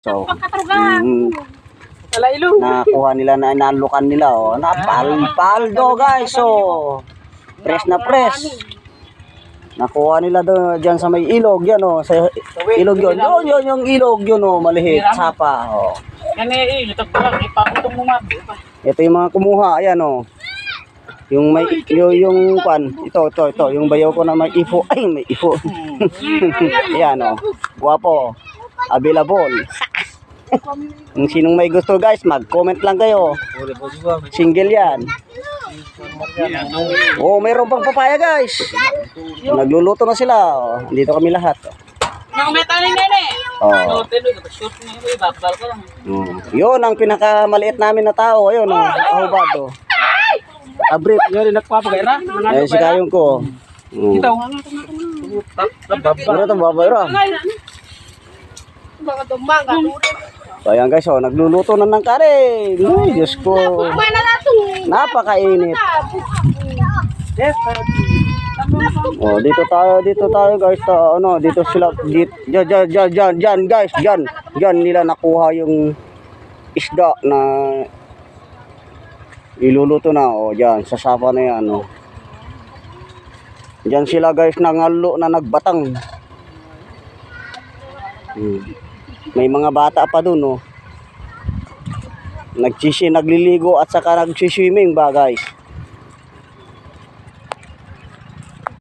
So, nakuha nila na nalukan nila, oh. Napaldo guys, so press na press. Nakuha nila doon dyan sa may ilog, yan oh, sa ilog yun. Yun yung ilog yun oh, malihit, sapa oh. Ito yung mga kumuha, ayan oh. Yung may yung pan, ito, yung bayaw ko na may ifo. Ay, may ifo. Ayan oh. Guwapo. Available. Kung sinong may gusto guys, mag-comment lang kayo. Single yan. Oh, mayroon pang papaya guys. Nagluluto na sila. Oh, dito kami lahat. Oh. Yun ang pinakamaliit namin na tao. Ayun oh, ahubado. Abrit. Yun, nagpapagaira. Ayun si kayong ko. Ito. Ano ito, babayra? So ayan guys, oh, nagluluto na ng kanin. Ay, Diyos ko. Napakainit. Oh, dito tayo guys. Ano, dito sila diyan guys, diyan nila nakuha yung isda na iluluto na. Oh, diyan sa sapa na yan, oh. Diyan sila guys nangalo na nagbatang. May mga bata pa dun, oh. Nagliligo at saka nagsiswimming ba guys?